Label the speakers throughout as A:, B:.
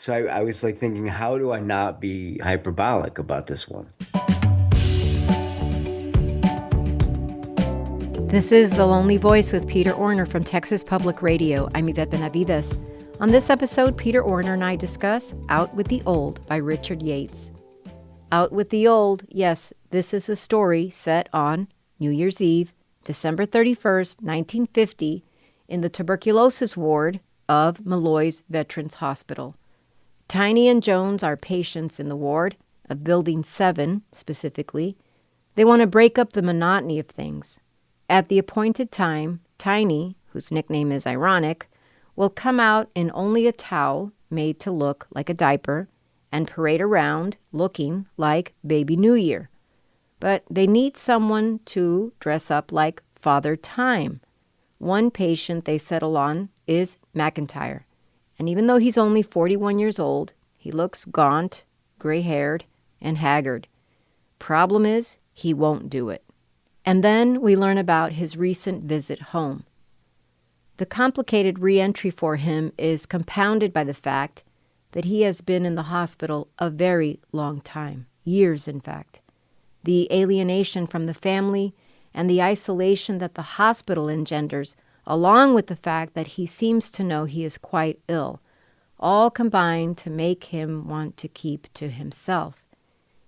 A: So I was like thinking, how do I not be hyperbolic about this one?
B: This is The Lonely Voice with Peter Orner from Texas Public Radio. I'm Yvette Benavides. On this episode, Peter Orner and I discuss Out with the Old by Richard Yates. Out with the Old, yes, this is a story set on New Year's Eve, December 31st, 1950, in the tuberculosis ward of Mulloy's Veterans Hospital. Tiny and Jones are patients in the ward, of Building 7 specifically. They want to break up the monotony of things. At the appointed time, Tiny, whose nickname is ironic, will come out in only a towel made to look like a diaper and parade around looking like Baby New Year. But they need someone to dress up like Father Time. One patient they settle on is McIntyre. And even though he's only 41 years old, he looks gaunt, gray-haired, and haggard. Problem is, he won't do it. And then we learn about his recent visit home. The complicated re-entry for him is compounded by the fact that he has been in the hospital a very long time, years in fact. The alienation from the family and the isolation that the hospital engenders, along with the fact that he seems to know he is quite ill, all combine to make him want to keep to himself.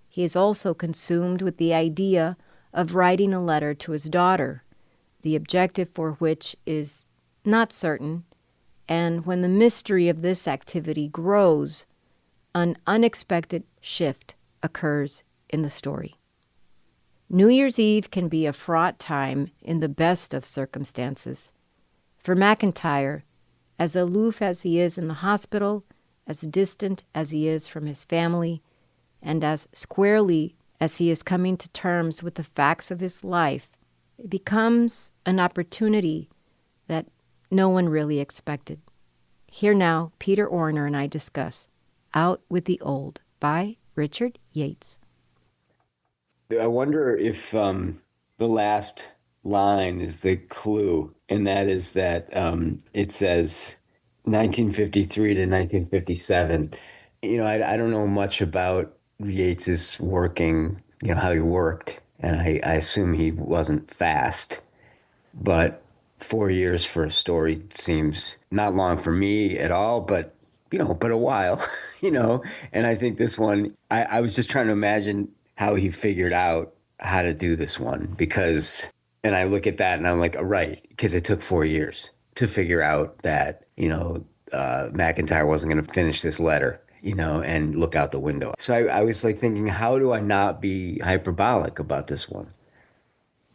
B: He is also consumed with the idea of writing a letter to his daughter, the objective for which is not certain, and when the mystery of this activity grows, an unexpected shift occurs in the story. New Year's Eve can be a fraught time in the best of circumstances. For McIntyre, as aloof as he is in the hospital, as distant as he is from his family, and as squarely as he is coming to terms with the facts of his life, it becomes an opportunity that no one really expected. Here now, Peter Orner and I discuss Out with the Old by Richard Yates.
A: I wonder if the last line is the clue, and that is that it says 1953 to 1957. I don't know much about Yates's working, how he worked, and I assume he wasn't fast, but 4 years for a story seems not long for me at all, but a while, and I think this one, I was just trying to imagine how he figured out how to do this one, and I look at that and I'm like, oh, right, because it took 4 years to figure out that, McIntyre wasn't going to finish this letter, and look out the window. So I was like thinking, how do I not be hyperbolic about this one,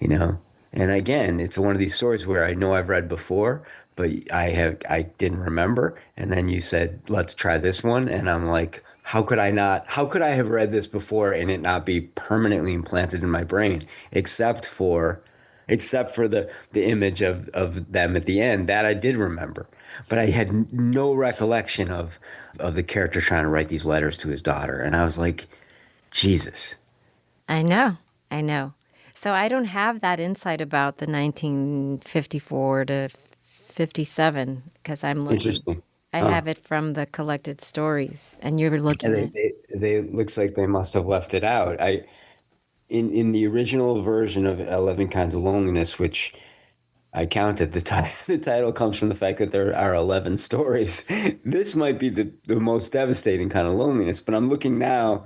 A: And again, it's one of these stories where I know I've read before, but I didn't remember. And then you said, let's try this one. And I'm like, how could I have read this before and it not be permanently implanted in my brain, except for the image of them at the end that I did remember. But I had no recollection of the character trying to write these letters to his daughter. And I was like, Jesus.
B: I know. So I don't have that insight about the 1954 to 57 because I'm looking.
A: Interesting.
B: I have it from the collected stories, and you're looking at.
A: They looks like they must have left it out. In the original version of 11 Kinds of Loneliness, which I counted, the title comes from the fact that there are 11 stories. This might be the most devastating kind of loneliness, but I'm looking now,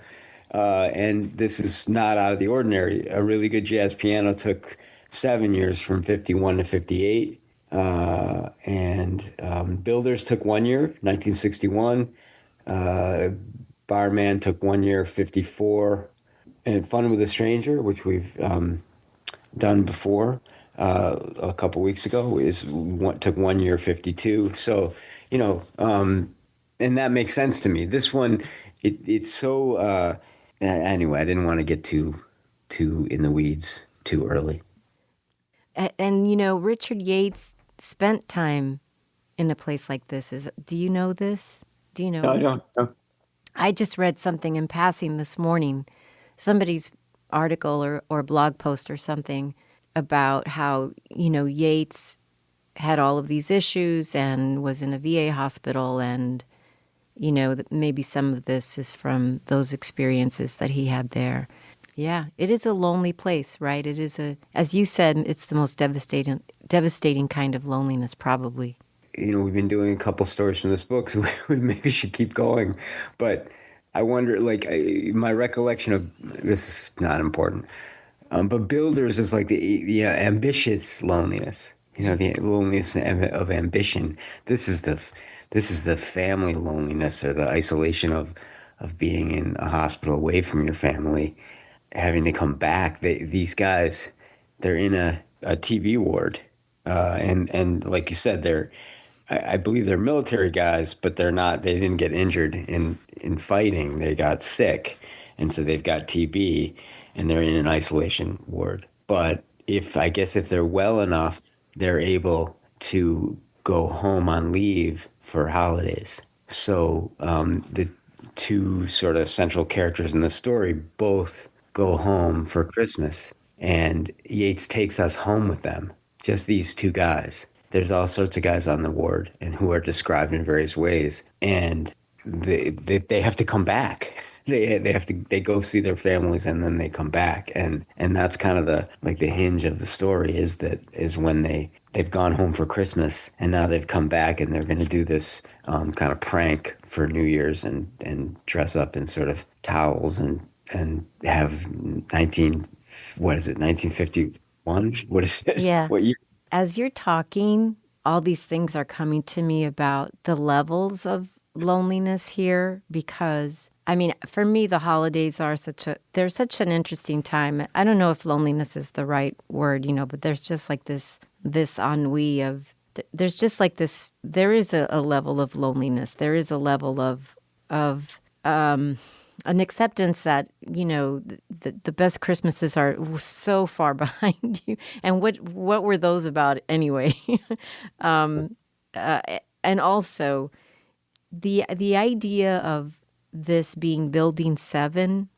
A: and this is not out of the ordinary. A really good jazz piano took 7 years, from 51 to 58. And Builders took 1 year, 1961. Barman took 1 year, 54. And Fun with a Stranger, which we've done before a couple weeks ago, took 1 year, 52. So, and that makes sense to me. This one, it's so. Anyway, I didn't want to get too in the weeds too early.
B: And Richard Yates spent time in a place like this. Do you know this? Do you know?
A: No, I don't. No.
B: I just read something in passing this morning, somebody's article or blog post or something about how, Yates had all of these issues and was in a VA hospital and, that maybe some of this is from those experiences that he had there. Yeah, it is a lonely place, right? It is as you said, it's the most devastating kind of loneliness, probably.
A: We've been doing a couple stories from this book, so we maybe should keep going. But I wonder, like, my recollection of this is not important, but builders is like the ambitious loneliness. The loneliness of ambition. This is the family loneliness, or the isolation of being in a hospital away from your family, having to come back. These guys, they're in a TB ward, and like you said, I believe they're military guys, but they're not. They didn't get injured in fighting. They got sick, and so they've got TB, and they're in an isolation ward. But I guess if they're well enough, they're able to go home on leave for holidays. So the two sort of central characters in the story both go home for Christmas, and Yates takes us home with them. Just these two guys. There's all sorts of guys on the ward and who are described in various ways, and they have to come back. They go see their families, and then they come back, and that's kind of the hinge of the story is when they've gone home for Christmas, and now they've come back, and they're going to do this kind of prank for New Year's, and dress up in sort of towels and have 1951? What is it?
B: Yeah.
A: What year?
B: As you're talking, all these things are coming to me about the levels of loneliness here, because I mean, for me, the holidays are they're such an interesting time. I don't know if loneliness is the right word, but there's just like this ennui of, there's just like this, there is a level of loneliness. There is a level of an acceptance that, the best Christmases are so far behind you. And what were those about anyway? And also the idea of this being building 7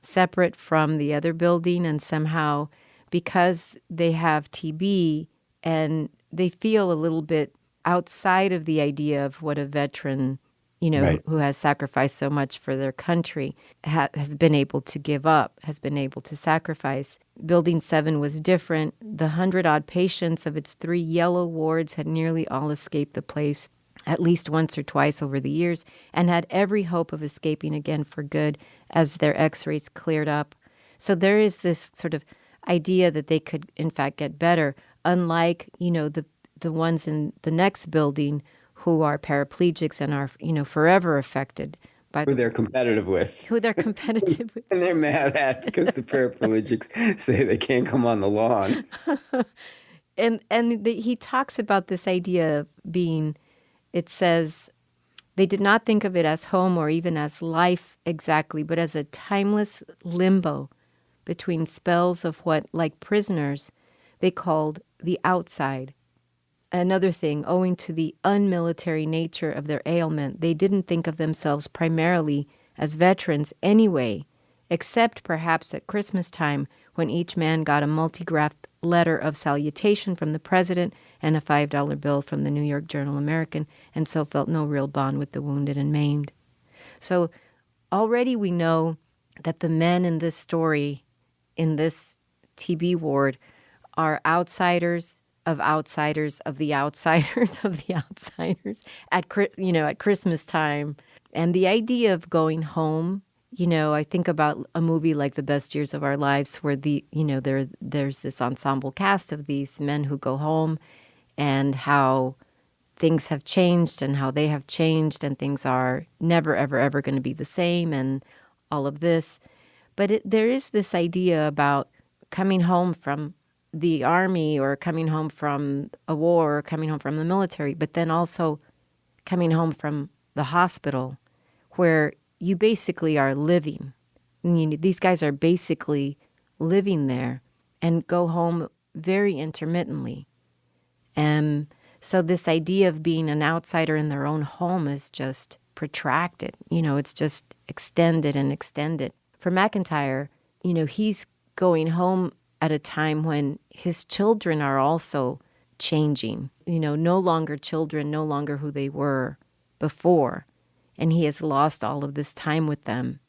B: separate from the other building, and somehow because they have TB and they feel a little bit outside of the idea of what a veteran,
A: Right.
B: who has sacrificed so much for their country, has been able to give up, has been able to sacrifice. Building 7 was different. The 100-odd patients of its 3 yellow wards had nearly all escaped the place at least once or twice over the years, and had every hope of escaping again for good as their x-rays cleared up. So there is this sort of idea that they could, in fact, get better, unlike, the ones in the next building who are paraplegics and are, forever affected by
A: Who they're competitive with.
B: who they're competitive with.
A: And they're mad at because the paraplegics say they can't come on the lawn.
B: He talks about this idea of being, it says, they did not think of it as home or even as life exactly, but as a timeless limbo between spells of what, like prisoners, they called the outside. Another thing, owing to the unmilitary nature of their ailment, they didn't think of themselves primarily as veterans anyway, except perhaps at Christmas time, when each man got a multigraphed letter of salutation from the president and a $5 bill from the New York Journal-American, and so felt no real bond with the wounded and maimed. So already we know that the men in this story, in this TB ward, are outsiders of outsiders of the outsiders of the outsiders at Christmas time. And the idea of going home, I think about a movie like The Best Years of Our Lives, where there's this ensemble cast of these men who go home, and how things have changed and how they have changed, and things are never, ever, ever going to be the same, and all of this. But there is this idea about coming home from the army, or coming home from a war, or coming home from the military, but then also coming home from the hospital, where you basically are living. These guys are basically living there and go home very intermittently. And so this idea of being an outsider in their own home is just protracted. It's just extended and extended. For McIntyre, he's going home at a time when his children are also changing, no longer children, no longer who they were before. and he has lost all of this time with them.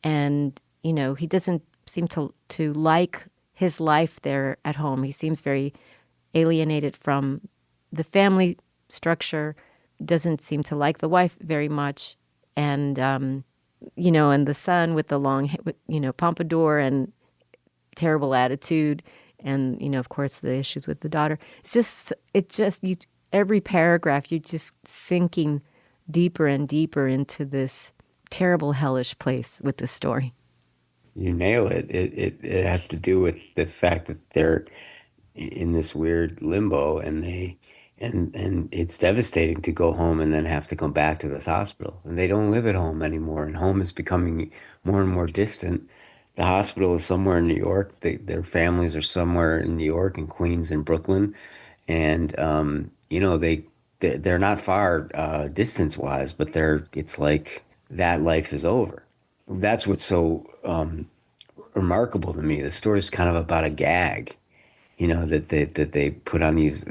B: And, he doesn't seem to like his life there at home. He seems very alienated from the family structure, doesn't seem to like the wife very much. And, and the son with the long, pompadour and terrible attitude. And, of course, the issues with the daughter. Every paragraph, you're just sinking deeper and deeper into this terrible, hellish place with this story.
A: You nail it. It has to do with the fact that they're in this weird limbo, and it's devastating to go home and then have to come back to this hospital. And they don't live at home anymore, and home is becoming more and more distant. The hospital is somewhere in New York. Their families are somewhere in New York and Queens and Brooklyn, and they're not far distance wise, but it's like that life is over. That's what's so remarkable to me. The story is kind of about a gag, that they put on these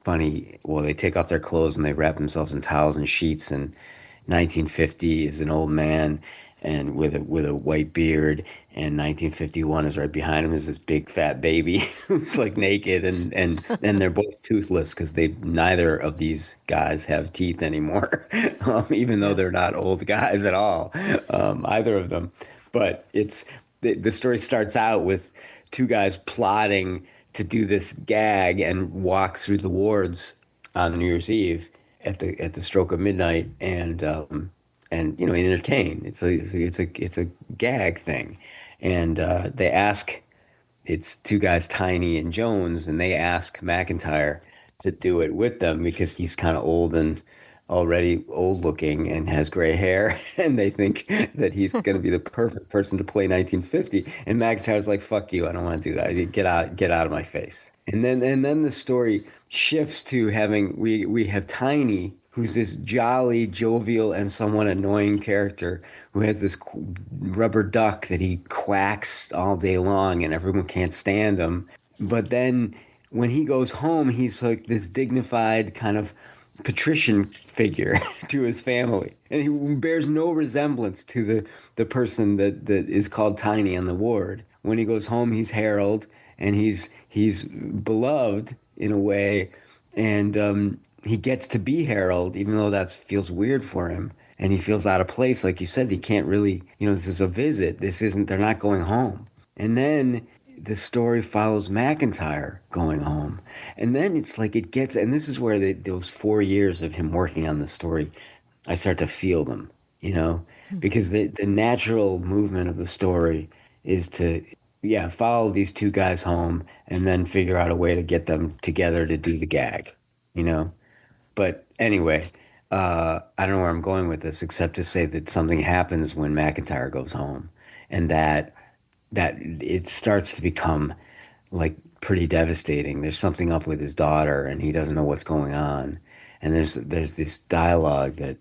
A: funny. Well, they take off their clothes and they wrap themselves in towels and sheets. And 1950 is an old man and with a white beard, and 1951 is right behind him is this big fat baby who's like naked, and they're both toothless because they neither of these guys have teeth anymore, even though they're not old guys at all, either of them. But the story starts out with two guys plotting to do this gag and walk through the wards on New Year's Eve at the stroke of midnight, and entertain. It's a gag thing, and they ask. It's two guys, Tiny and Jones, and they ask McIntyre to do it with them because he's kind of old and already old looking and has gray hair, and they think that he's going to be the perfect person to play 1950. And McIntyre's like, "Fuck you, I don't want to do that. Get out of my face." And then the story shifts to having we have Tiny, who's this jolly, jovial, and somewhat annoying character who has this rubber duck that he quacks all day long, and everyone can't stand him. But then when he goes home, he's like this dignified kind of patrician figure to his family, and he bears no resemblance to the person that is called Tiny on the ward. When he goes home, he's Harold, and he's beloved in a way, and he gets to be Harold, even though that feels weird for him, and he feels out of place. Like you said, he can't really, this is a visit. They're not going home. And then the story follows McIntyre going home. And then it's like and this is where those 4 years of him working on the story, I start to feel them, because the natural movement of the story is to, follow these two guys home and then figure out a way to get them together to do the gag, But anyway, I don't know where I'm going with this, except to say that something happens when McIntyre goes home, and that it starts to become like pretty devastating. There's something up with his daughter, and he doesn't know what's going on. And there's this dialogue that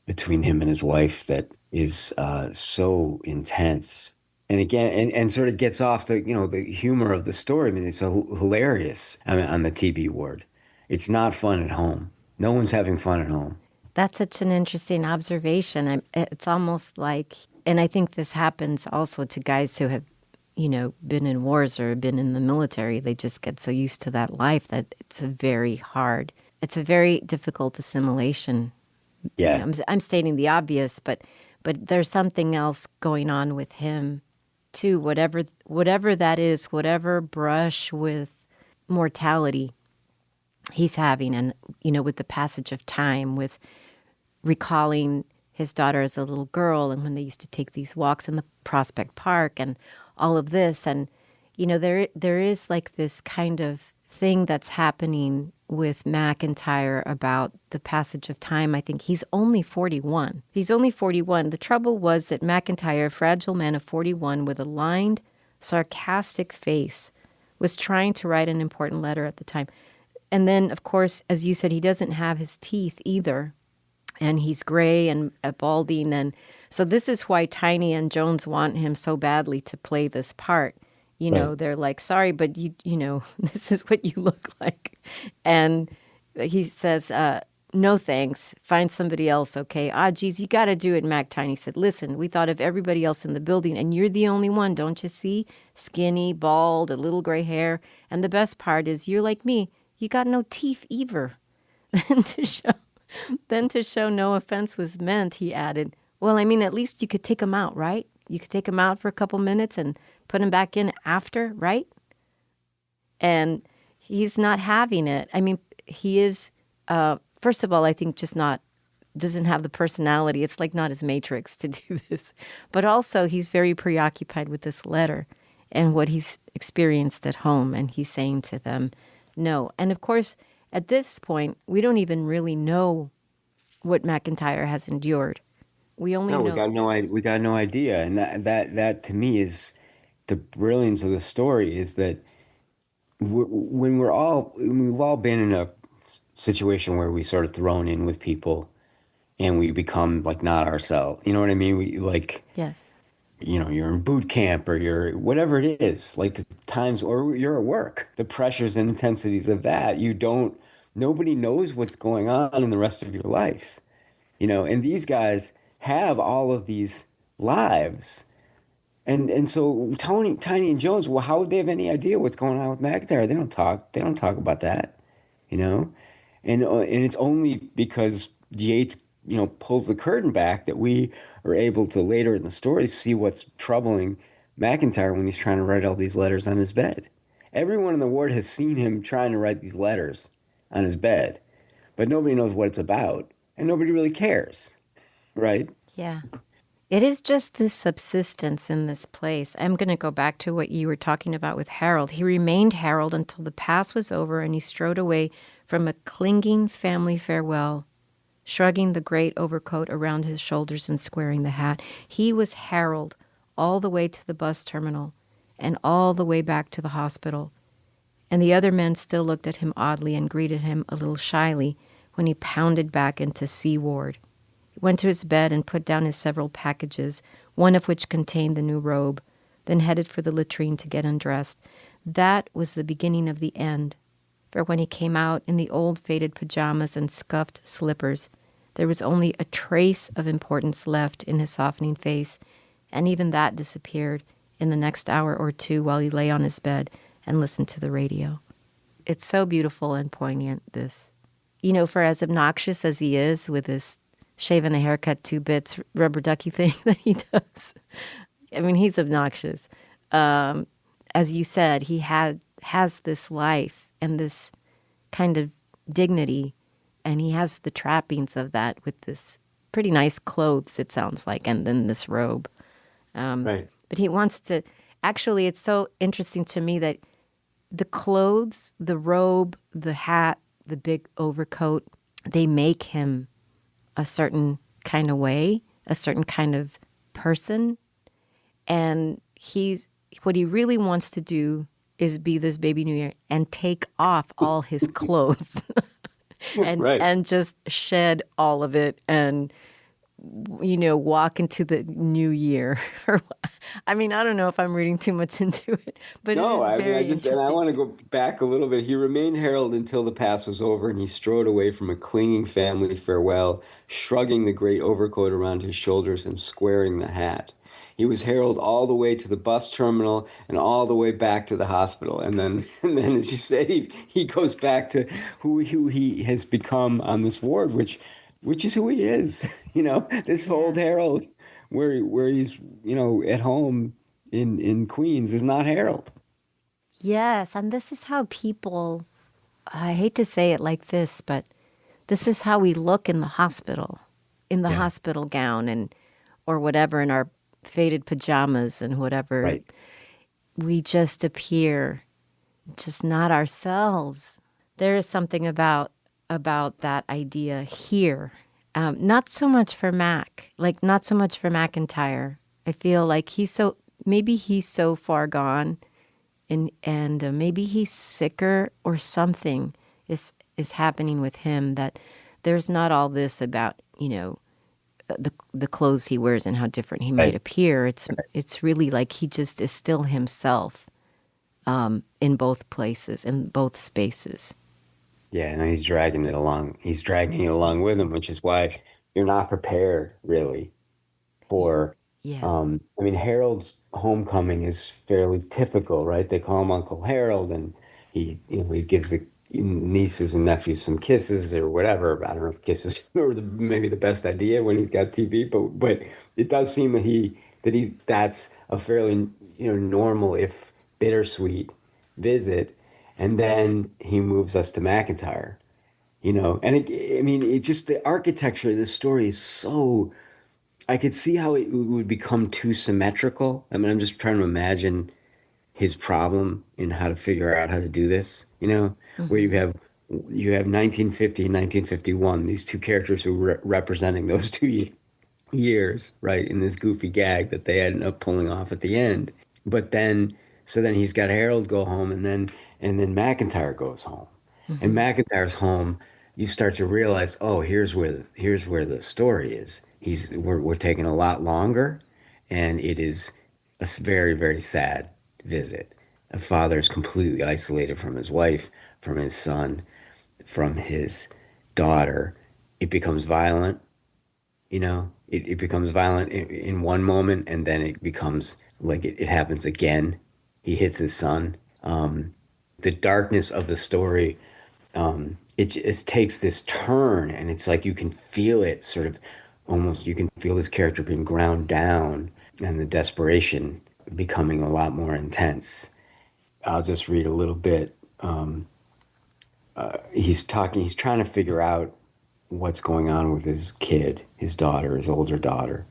A: between him and his wife that is so intense. And again, and sort of gets off the the humor of the story. I mean, it's hilarious. I mean, on the TB ward, it's not fun at home. No one's having fun at home.
B: That's such an interesting observation. It's almost like, and I think this happens also to guys who have, been in wars or been in the military. They just get so used to that life that it's a very difficult assimilation.
A: Yeah.
B: I'm stating the obvious, but there's something else going on with him too. Whatever that is, whatever brush with mortality he's having, and with the passage of time, with recalling his daughter as a little girl, and when they used to take these walks in the Prospect Park, and all of this, and there is like this kind of thing that's happening with McIntyre about the passage of time. I think he's only 41. The trouble was that McIntyre, a fragile man of 41 with a lined, sarcastic face, was trying to write an important letter at the time. And then, of course, as you said, he doesn't have his teeth either. And he's gray and balding. And so this is why Tiny and Jones want him so badly to play this part.
A: Right.
B: They're like, sorry, but this is what you look like. And he says, no thanks. Find somebody else, okay? Ah, geez, you got to do it, McIntyre. He said, listen, we thought of everybody else in the building, and you're the only one, don't you see? Skinny, bald, a little gray hair. And the best part is you're like me. You got no teeth either. Then to show no offense was meant, he added, well, I mean, at least you could take them out, right? You could take them out for a couple minutes and put them back in after, right? And he's not having it. I mean, he is, first of all, I think just doesn't have the personality. It's like not his matrix to do this. But also, he's very preoccupied with this letter and what he's experienced at home. And he's saying to them, no. And of course, at this point, we don't even really know what McIntyre has endured. We only
A: No,
B: know.
A: we got no idea, and that to me is the brilliance of the story is that when we've all been in a situation where we sort of thrown in with people and we become like not ourselves. You know what I mean? We like,
B: Yes.
A: you're in boot camp or you're whatever it is, like the times, or you're at work, the pressures and intensities of that. Nobody knows what's going on in the rest of your life, and these guys have all of these lives. And so Tiny and Jones, well, how would they have any idea what's going on with McIntyre? They don't talk. They don't talk about that, you know, and it's only because Yates, pulls the curtain back that we are able to later in the story see what's troubling McIntyre when he's trying to write all these letters on his bed. Everyone in the ward has seen him trying to write these letters on his bed, but nobody knows what it's about, and nobody really cares, right?
B: Yeah. It is just this subsistence in this place. I'm going to go back to what you were talking about with Harold. He remained Harold until the past was over and he strode away from a clinging family farewell, shrugging the great overcoat around his shoulders and squaring the hat. He was Harold all the way to the bus terminal and all the way back to the hospital. And the other men still looked at him oddly and greeted him a little shyly when he pounded back into C ward. Went to his bed and put down his several packages, one of which contained the new robe, then headed for the latrine to get undressed. That was the beginning of the end, for when he came out in the old faded pajamas and scuffed slippers, there was only a trace of importance left in his softening face, and even that disappeared in the next hour or two while he lay on his bed and listened to the radio. It's so beautiful and poignant, this. For as obnoxious as he is with his shaving a haircut 2 bits rubber ducky thing that he does. I mean, he's obnoxious. As you said, he has this life and this kind of dignity, and he has the trappings of that with this pretty nice clothes, it sounds like, and then this robe.
A: Right.
B: But he wants to, actually, it's so interesting to me that the clothes, the robe, the hat, the big overcoat, they make him a certain kind of way, a certain kind of person. And what he really wants to do is be this baby New Year and take off all his clothes and
A: Right.
B: and just shed all of it and walk into the new year. I mean, I don't know if I'm reading too much into it, but
A: No,
B: it is very
A: I
B: interesting.
A: want to go back a little bit. He remained Harold until the past was over, and he strode away from a clinging family farewell, shrugging the great overcoat around his shoulders and squaring the hat. He was Harold all the way to the bus terminal and all the way back to the hospital. And then, as you say, he goes back to who he has become on this ward, which is who he is. This old Harold, where he's at home in Queens, is not Harold.
B: Yes, and this is how people, I hate to say it like this, but this is how we look in the hospital, in the
A: Yeah.
B: hospital gown or whatever, in our faded pajamas and whatever.
A: Right.
B: We just appear just not ourselves. There is something about that idea here. Not so much for not so much for McIntyre. I feel like maybe he's so far gone and maybe he's sicker or something is happening with him that there's not all this about, the clothes he wears and how different he might appear. It's really like he just is still himself in both places, in both spaces.
A: Yeah, no, he's dragging it along. He's dragging it along with him, which is why you're not prepared really
B: Y-
A: for.
B: Yeah.
A: I mean, Harold's homecoming is fairly typical, right? They call him Uncle Harold, and he gives the nieces and nephews some kisses or whatever. I don't know if kisses are maybe the best idea when he's got TV, but it does seem that that's a fairly normal if bittersweet visit, and then he moves us to McIntyre. And I mean, it just the architecture of this story is so. I could see how it would become too symmetrical. I mean, I'm just trying to imagine his problem in how to figure out how to do this, where
B: Hmm.
A: you have 1950 and 1951, these two characters who are representing those years, right, in this goofy gag that they ended up pulling off at the end. But then, so then he's got Harold go home, and then McIntyre goes home, and
B: Hmm.
A: McIntyre's home. You start to realize, oh, here's where the story is. We're taking a lot longer, and it is a very very sad visit. A father is completely isolated from his wife, from his son, from his daughter. It becomes violent. It becomes violent in one moment, and then it becomes like it happens again. He hits his son. The darkness of the story, it takes this turn, and it's like you can feel it sort of almost, you can feel this character being ground down and the desperation becoming a lot more intense. I'll just read a little bit. He's trying to figure out what's going on with his kid, his daughter, his older daughter.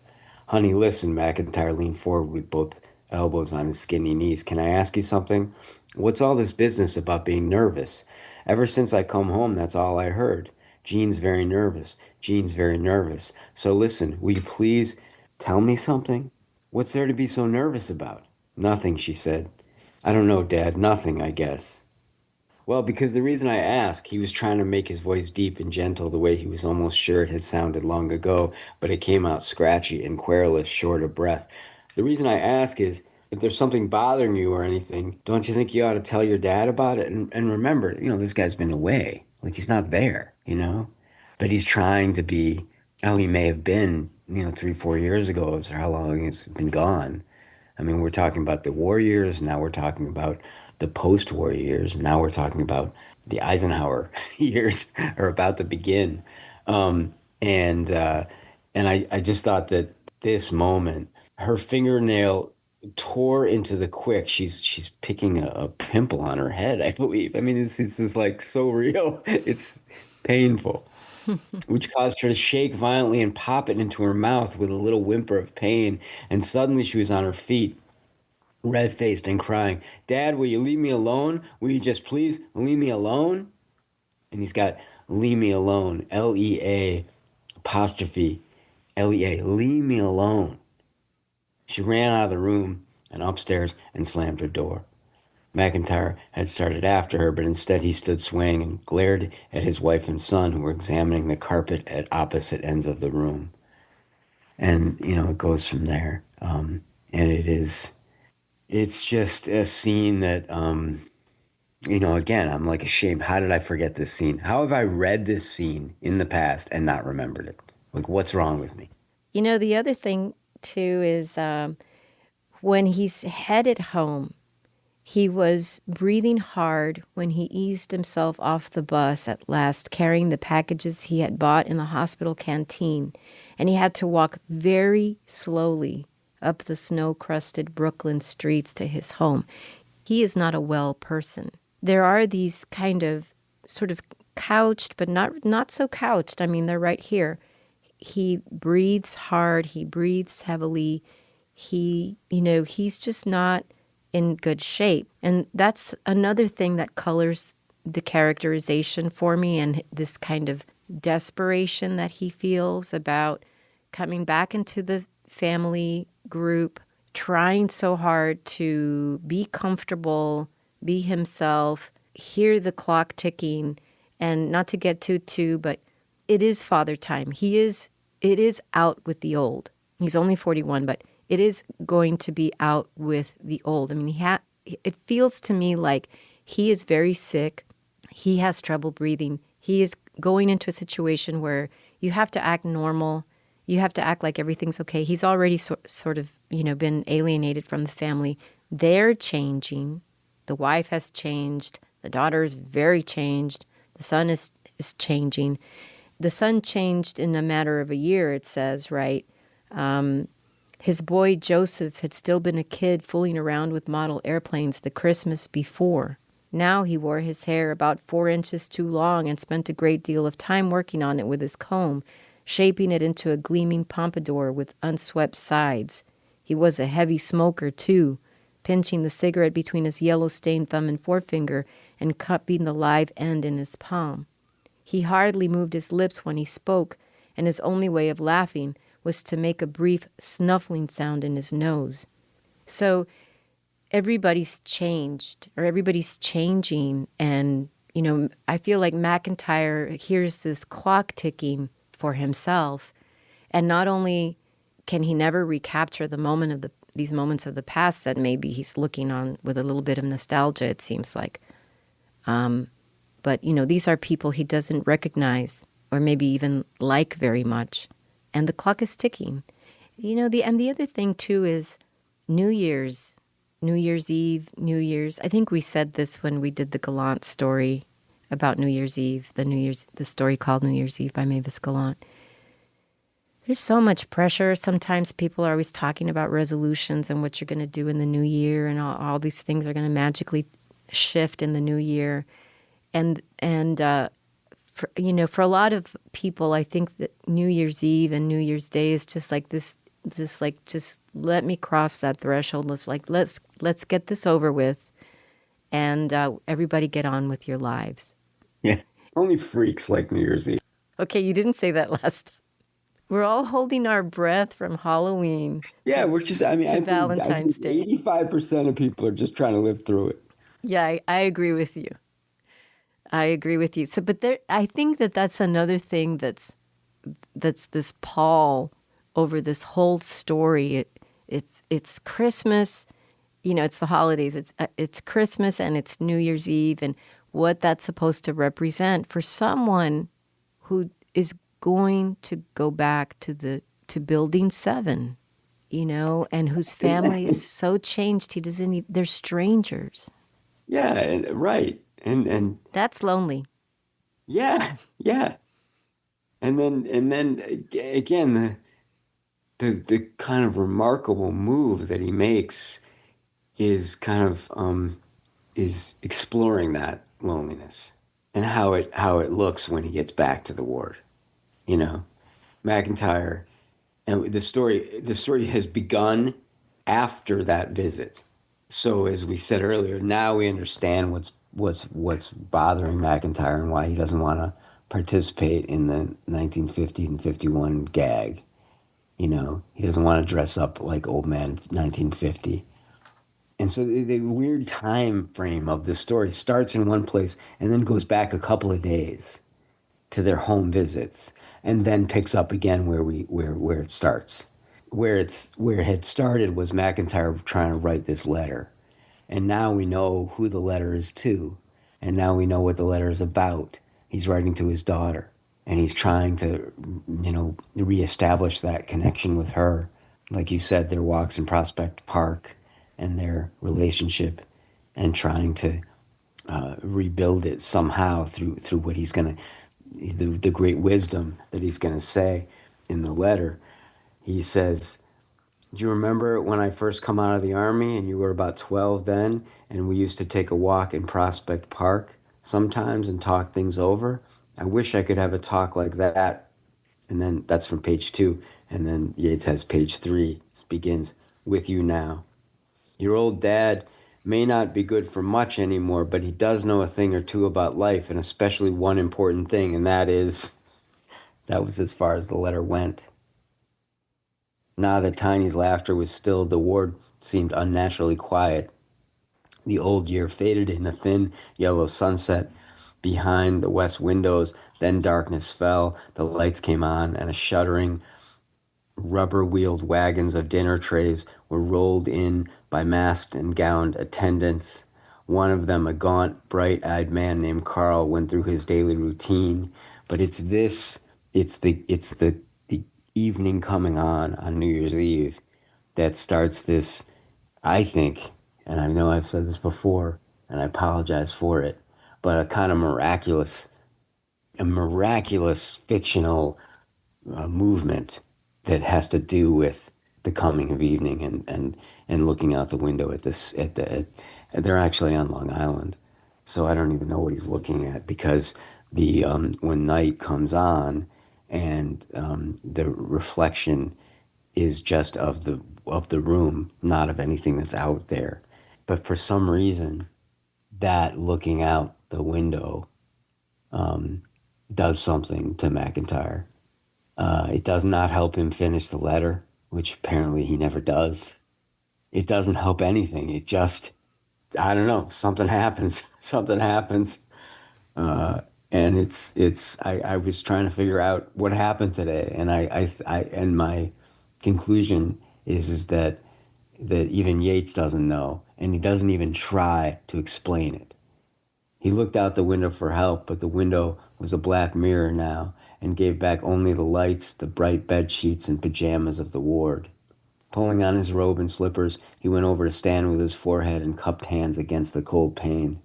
A: Honey, listen, McIntyre leaned forward with both elbows on his skinny knees. Can I ask you something? What's all this business about being nervous? Ever since I come home, that's all I heard. Jean's very nervous. Jean's very nervous. So listen, will you please tell me something? What's there to be so nervous about? Nothing, she said. I don't know, Dad. Nothing, I guess. Well, because the reason I ask, he was trying to make his voice deep and gentle the way he was almost sure it had sounded long ago, but it came out scratchy and querulous, short of breath. The reason I ask is, if there's something bothering you or anything, don't you think you ought to tell your dad about it? And remember, this guy's been away. Like, he's not there. But he's trying to be, how he may have been, 3, 4 years ago, or how long it's been gone. I mean, we're talking about the war years. Now we're talking about the post-war years. Now we're talking about the Eisenhower years are about to begin. Um, and uh, and I just thought that this moment, her fingernail tore into the quick. She's picking a pimple on her head, I believe. I mean, it's just like so real. It's painful, which caused her to shake violently and pop it into her mouth with a little whimper of pain. And suddenly she was on her feet, red faced and crying, Dad, will you leave me alone? Will you just please leave me alone? And he's got leave me alone, Lea apostrophe Lea, leave me alone. She ran out of the room and upstairs and slammed her door. McIntyre had started after her, but instead he stood swaying and glared at his wife and son, who were examining the carpet at opposite ends of the room. And, it goes from there. And it's just a scene that, again, I'm like ashamed. How did I forget this scene? How have I read this scene in the past and not remembered it? Like, what's wrong with me?
B: The other thing, too, is when he's headed home, he was breathing hard when he eased himself off the bus at last, carrying the packages he had bought in the hospital canteen, and he had to walk very slowly up the snow-crusted Brooklyn streets to his home. He is not a well person. There are these kind of sort of couched, but not so couched. I mean, they're right here. He breathes hard. He breathes heavily. He's just not in good shape. And that's another thing that colors the characterization for me, and this kind of desperation that he feels about coming back into the family group, trying so hard to be comfortable, be himself, hear the clock ticking, and not to get too, but it is father time. It is out with the old. He's only 41, but it is going to be out with the old. I mean, it feels to me like he is very sick. He has trouble breathing. He is going into a situation where you have to act normal. You have to act like everything's okay. He's already sort of, been alienated from the family. They're changing. The wife has changed. The daughter is very changed. The son is changing. The son changed in a matter of a year, it says, right? His boy Joseph had still been a kid fooling around with model airplanes the Christmas before. Now he wore his hair about 4 inches too long and spent a great deal of time working on it with his comb, shaping it into a gleaming pompadour with unswept sides. He was a heavy smoker, too, pinching the cigarette between his yellow-stained thumb and forefinger and cupping the live end in his palm. He hardly moved his lips when he spoke, and his only way of laughing was to make a brief snuffling sound in his nose. So everybody's changed, or everybody's changing, and, I feel like McIntyre hears this clock ticking for himself, and not only can he never recapture these moments of the past that maybe he's looking on with a little bit of nostalgia, it seems like. But, these are people he doesn't recognize or maybe even like very much. And the clock is ticking. And the other thing, too, is New Year's Eve, New Year's. I think we said this when we did the Gallant story about New Year's Eve, the story called New Year's Eve by Mavis Gallant. There's so much pressure. Sometimes people are always talking about resolutions and what you're going to do in the new year, and all these things are going to magically shift in the new year. And for a lot of people, I think that New Year's Eve and New Year's Day is just like this, just let me cross that threshold. Let's get this over with, and everybody get on with your lives.
A: Yeah, only freaks like New Year's Eve.
B: Okay, you didn't say that last time. We're all holding our breath from Halloween.
A: Yeah, we're just, I think
B: Valentine's Day.
A: 85% of people are just trying to live through it.
B: Yeah, I agree with you. So, but I think that's another thing that's this pall over this whole story. It's Christmas, it's the holidays. It's Christmas and it's New Year's Eve, and what that's supposed to represent for someone who is going to go back to building 7, and whose family is so changed he doesn't even, they're strangers.
A: Yeah, right. And
B: that's lonely.
A: Yeah. And then again, the kind of remarkable move that he makes is kind of is exploring that loneliness and how it looks when he gets back to the ward. McIntyre, and the story has begun after that visit. So as we said earlier, now we understand what's bothering McIntyre and why he doesn't want to participate in the 1950 and 51 gag. He doesn't want to dress up like old man 1950. And so the weird time frame of the story starts in one place and then goes back a couple of days to their home visits, and then picks up again where it starts. Where it had started was McIntyre trying to write this letter. And now we know who the letter is to. And now we know what the letter is about. He's writing to his daughter. And he's trying to, reestablish that connection with her. Like you said, their walks in Prospect Park and their relationship, and trying to rebuild it somehow through what he's going to, the great wisdom that he's going to say in the letter. He says, "Do you remember when I first come out of the Army and you were about 12 then, and we used to take a walk in Prospect Park sometimes and talk things over? I wish I could have a talk like that." And then that's from page 2. And then Yates has page 3. It begins, "With you now. Your old dad may not be good for much anymore, but he does know a thing or two about life, and especially one important thing, and that is..." That was as far as the letter went. Now that Tiny's laughter was stilled, the ward seemed unnaturally quiet. The old year faded in a thin yellow sunset behind the west windows. Then darkness fell, the lights came on, and a shuddering rubber-wheeled wagons of dinner trays were rolled in by masked and gowned attendants. One of them, a gaunt, bright-eyed man named Carl, went through his daily routine. But it's the evening coming on New Year's Eve that starts this, I think, and I know I've said this before, and I apologize for it, but a miraculous fictional movement that has to do with the coming of evening and looking out the window at this they're actually on Long Island, so I don't even know what he's looking at because the when night comes on and the reflection is just of the room, not of anything that's out there. But for some reason, that looking out the window does something to McIntyre. It does not help him finish the letter, which apparently he never does. It doesn't help anything. It just, I don't know, something happens. Something happens. And I was trying to figure out what happened today. And my conclusion is that even Yates doesn't know, and he doesn't even try to explain it. He looked out the window for help, but the window was a black mirror now and gave back only the lights, the bright bed sheets, and pajamas of the ward. Pulling on his robe and slippers, he went over to stand with his forehead and cupped hands against the cold pane.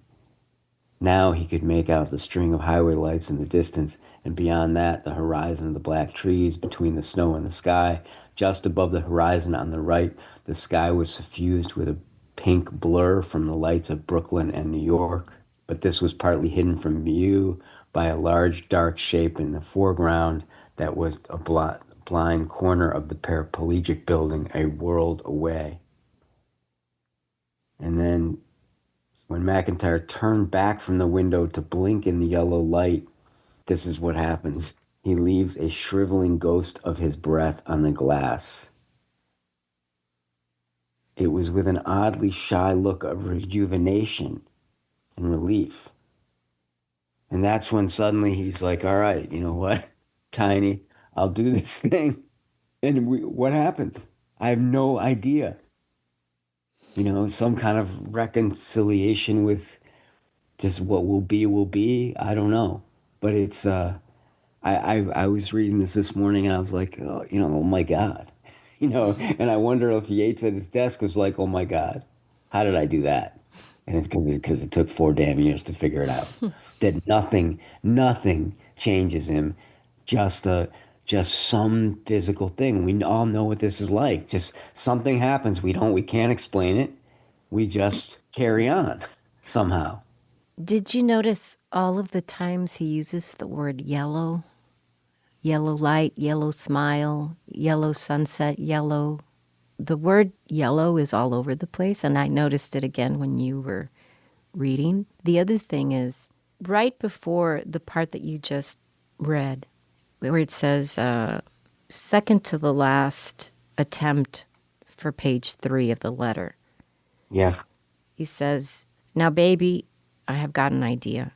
A: Now he could make out the string of highway lights in the distance, and beyond that, the horizon of the black trees between the snow and the sky. Just above the horizon on the right, the sky was suffused with a pink blur from the lights of Brooklyn and New York. But this was partly hidden from view by a large dark shape in the foreground that was a blind corner of the paraplegic building a world away. And then when McIntyre turned back from the window to blink in the yellow light, this is what happens. He leaves a shriveling ghost of his breath on the glass. It was with an oddly shy look of rejuvenation and relief. And that's when suddenly he's like, all right, you know what, Tiny, I'll do this thing. And what happens? I have no idea. Some kind of reconciliation with just what will be. I don't know. But it's, I was reading this morning and I was like, oh my God. And I wonder if Yates at his desk was like, oh my God, how did I do that? And it's because it took 4 damn years to figure it out. That nothing changes him, just some physical thing. We all know what this is like. Just something happens. We can't explain it. We just carry on somehow.
B: Did you notice all of the times he uses the word yellow? Yellow light, yellow smile, yellow sunset, yellow. The word yellow is all over the place, and I noticed it again when you were reading. The other thing is, right before the part that you just read, where it says, second to the last attempt for page 3 of the letter.
A: Yeah.
B: He says, now, baby, I have got an idea.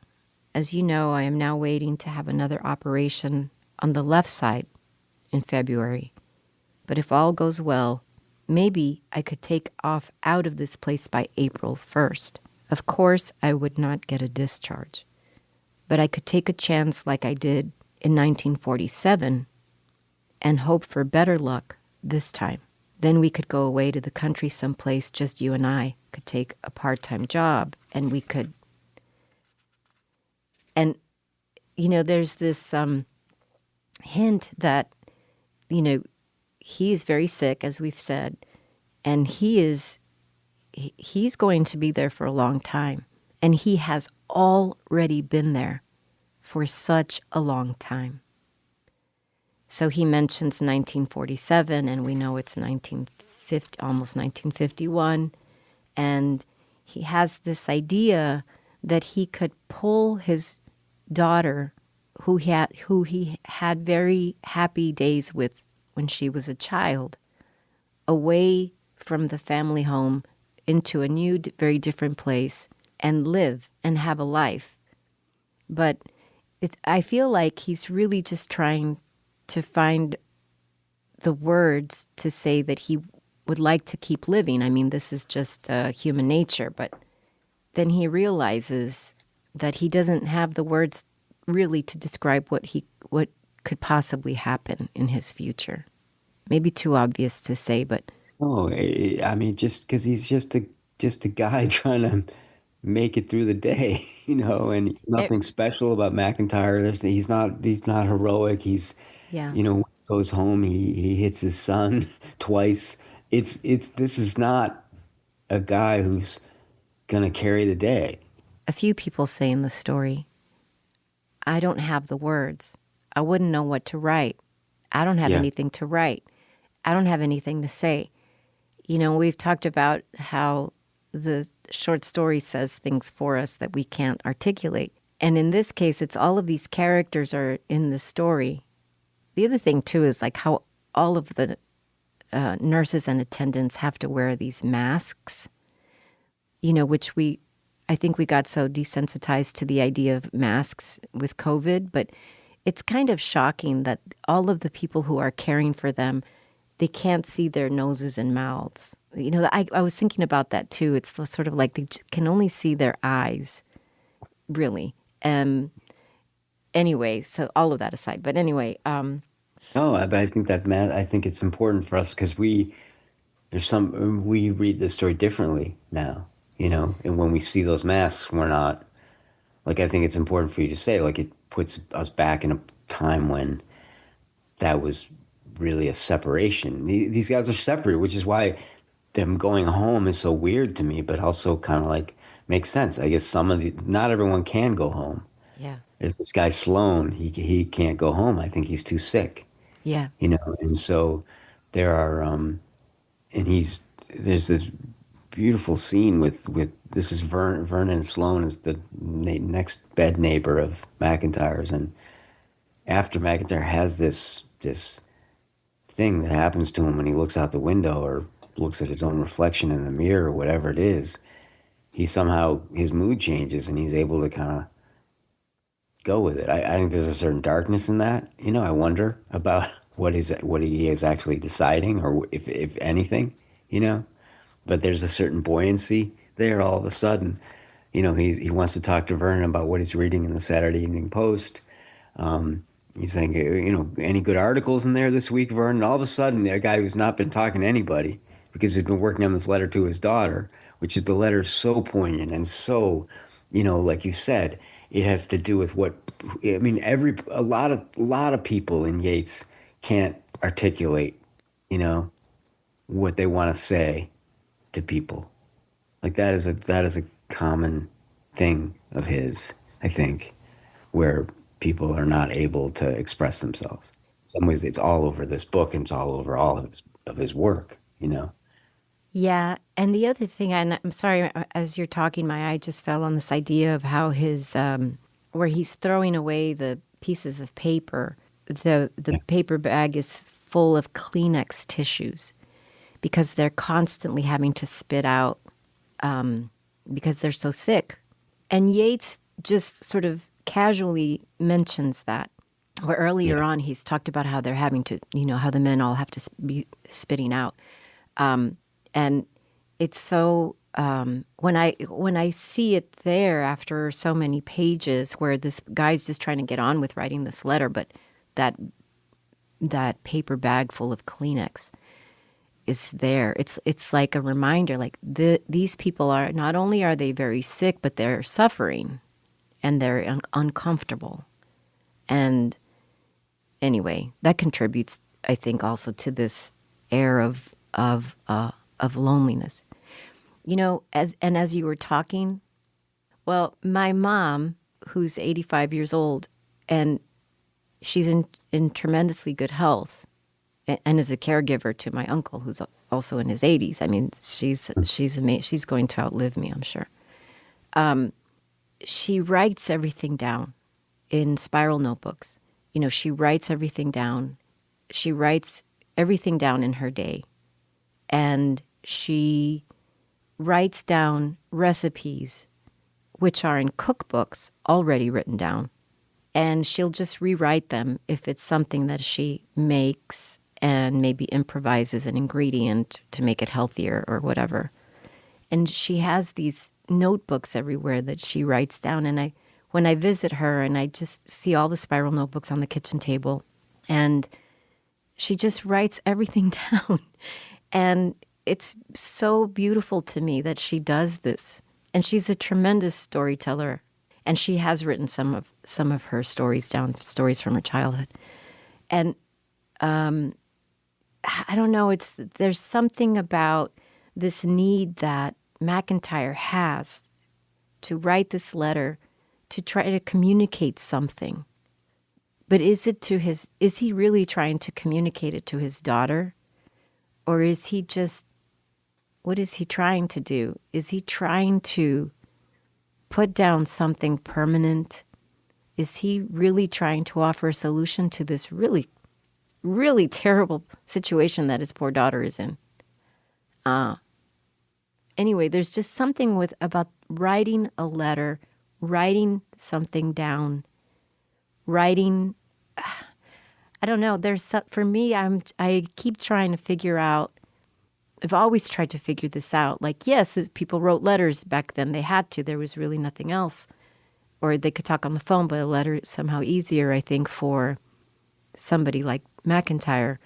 B: As you know, I am now waiting to have another operation on the left side in February. But if all goes well, maybe I could take off out of this place by April 1st. Of course, I would not get a discharge. But I could take a chance like I did in 1947 and hope for better luck this time. Then we could go away to the country someplace, just you and I could take a part-time job, and we could... And, there's this hint that, he's very sick, as we've said, and he's going to be there for a long time. And he has already been there for such a long time. So he mentions 1947, and we know it's 1950, almost 1951. And he has this idea that he could pull his daughter, who he had very happy days with when she was a child, away from the family home into a new, very different place and live and have a life. But I feel like he's really just trying to find the words to say that he would like to keep living. I mean, this is just human nature, but then he realizes that he doesn't have the words really to describe what could possibly happen in his future. Maybe too obvious to say, but
A: Oh, I mean, just because he's just a guy trying to make it through the day, and
B: it,
A: nothing special about McIntyre. He's not heroic.
B: yeah.
A: Goes home, he hits his son twice. This is not a guy who's gonna carry the day.
B: A few people say in the story, I don't have the words. I wouldn't know what to write. I don't have
A: Yeah.
B: anything to write. I don't have anything to say. We've talked about how the short story says things for us that we can't articulate. And in this case, it's all of these characters are in the story. The other thing, too, is like how all of the nurses and attendants have to wear these masks, which I think we got so desensitized to the idea of masks with COVID, but it's kind of shocking that all of the people who are caring for them, they can't see their noses and mouths. I was thinking about that too. It's sort of like they can only see their eyes, really. Anyway, so all of that aside. But anyway,
A: No, but I think I think it's important for us because we read this story differently now, and when we see those masks, we're not like, I think it's important for you to say, like, it puts us back in a time when that was really a separation. These guys are separate, which is why them going home is so weird to me, but also kind of like makes sense. I guess not everyone can go home.
B: yeah,
A: There's this guy Sloan. He can't go home. I think he's too sick,
B: yeah,
A: and so there are, and there's this beautiful scene with this is Vernon Sloan is the next bed neighbor of McIntyre's, and after McIntyre has this thing that happens to him when he looks out the window or looks at his own reflection in the mirror or whatever it is, his mood changes and he's able to kind of go with it. I think there's a certain darkness in that. I wonder about what he is actually deciding, or if anything, you know. But there's a certain buoyancy there all of a sudden. He wants to talk to Vernon about what he's reading in the Saturday Evening Post. He's saying, any good articles in there this week, Vernon? All of a sudden, a guy who's not been talking to anybody because he's been working on this letter to his daughter, which is the letter so poignant and so, like you said, it has to do with what I mean. A lot of people in Yates can't articulate, what they want to say to people. Like that is a common thing of his, I think, where people are not able to express themselves. In some ways, it's all over this book, and it's all over all of his work.
B: yeah. And the other thing, and I'm sorry, as you're talking, my eye just fell on this idea of how where he's throwing away the pieces of paper. The
A: Yeah.
B: paper bag is full of Kleenex tissues because they're constantly having to spit out because they're so sick. And Yates just sort of casually mentions that. Or earlier
A: Yeah.
B: on, he's talked about how they're having to, how the men all have to be spitting out. And it's so when I see it there after so many pages, where this guy's just trying to get on with writing this letter, but that paper bag full of Kleenex is there. It's like a reminder, like these people are not only are they very sick, but they're suffering, and they're uncomfortable. And anyway, that contributes, I think, also to this air of loneliness. As you were talking, well, my mom, who's 85 years old, and she's in tremendously good health, and is a caregiver to my uncle, who's also in his 80s. I mean, she's amazing. She's going to outlive me, I'm sure. She writes everything down in spiral notebooks. She writes everything down. She writes everything down in her day. And she writes down recipes, which are in cookbooks already written down. And she'll just rewrite them if it's something that she makes and maybe improvises an ingredient to make it healthier or whatever. And she has these notebooks everywhere that she writes down. And when I visit her and I just see all the spiral notebooks on the kitchen table, and she just writes everything down. And it's so beautiful to me that she does this. And she's a tremendous storyteller. And she has written some of her stories down, stories from her childhood. And I don't know, there's something about this need that McIntyre has to write this letter to try to communicate something. But is he really trying to communicate it to his daughter? Or is he just, what is he trying to do? Is he trying to put down something permanent? Is he really trying to offer a solution to this really, really terrible situation that his poor daughter is in? Anyway, there's just something about writing a letter, writing something down, writing. I don't know. For me, I keep trying to figure out. I've always tried to figure this out. Like, yes, people wrote letters back then. They had to. There was really nothing else. Or they could talk on the phone, but a letter is somehow easier, I think, for somebody like McIntyre.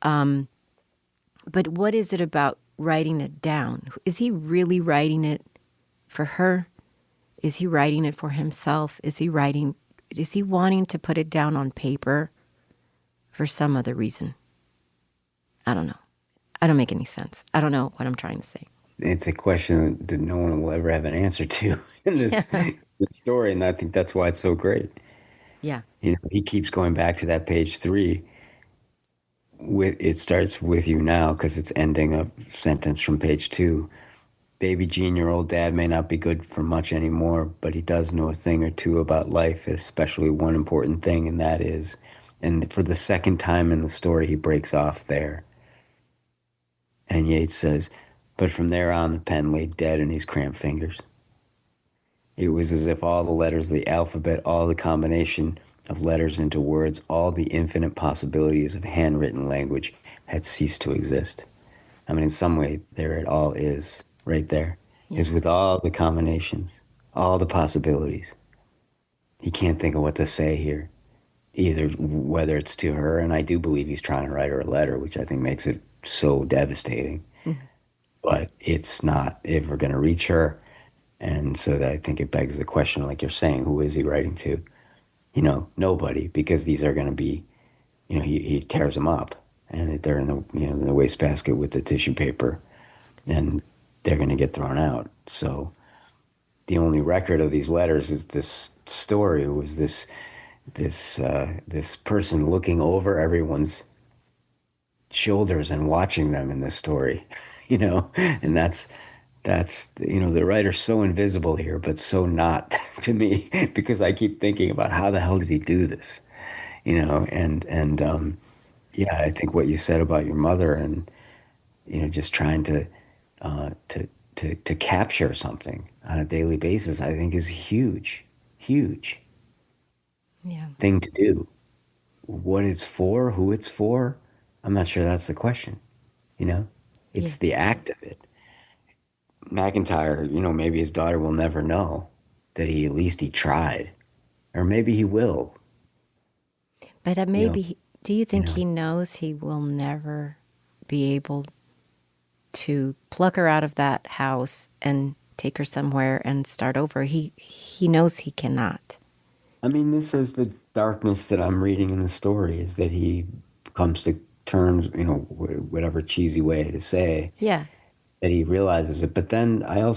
B: But what is it about writing it down? Is he really writing it for her? Is he writing it for himself? Is he wanting to put it down on paper for some other reason? I don't know. I don't make any sense. I don't know what I'm trying to say.
A: It's a question that no one will ever have an answer to in this story, and I think that's why it's so great.
B: Yeah.
A: He keeps going back to that page 3. It starts with you now because it's ending a sentence from page 2. Baby Jean, your old dad may not be good for much anymore, but he does know a thing or two about life, especially one important thing, and that is, and for the second time in the story, he breaks off there. And Yates says, but from there on, the pen lay dead in his cramped fingers. It was as if all the letters of the alphabet, all the combination of letters into words, all the infinite possibilities of handwritten language had ceased to exist. I mean, in some way, there it all is, right there. Yeah. Is with all the combinations, all the possibilities. He can't think of what to say here, either whether it's to her, and I do believe he's trying to write her a letter, which I think makes it so devastating. Mm-hmm. But it's not ever going to reach her. And so that I think it begs the question, like you're saying, who is he writing to? Nobody, because these are going to be, he tears them up, and they're in the wastebasket with the tissue paper, and they're going to get thrown out. So the only record of these letters is this story. It was this person looking over everyone's shoulders and watching them in this story, and that's the writer's so invisible here, but so not to me, because I keep thinking about how the hell did he do this, yeah, I think what you said about your mother and, just trying to capture something on a daily basis, I think is huge thing to do. What it's for, who it's for, I'm not sure that's the question, it's the act of it. McIntyre, maybe his daughter will never know that at least he tried, or maybe he will.
B: But maybe, do you think he knows he will never be able to pluck her out of that house and take her somewhere and start over? He knows he cannot.
A: I mean, this is the darkness that I'm reading in the story, is that he comes to terms, whatever cheesy way to say.
B: Yeah.
A: That he realizes it. But then I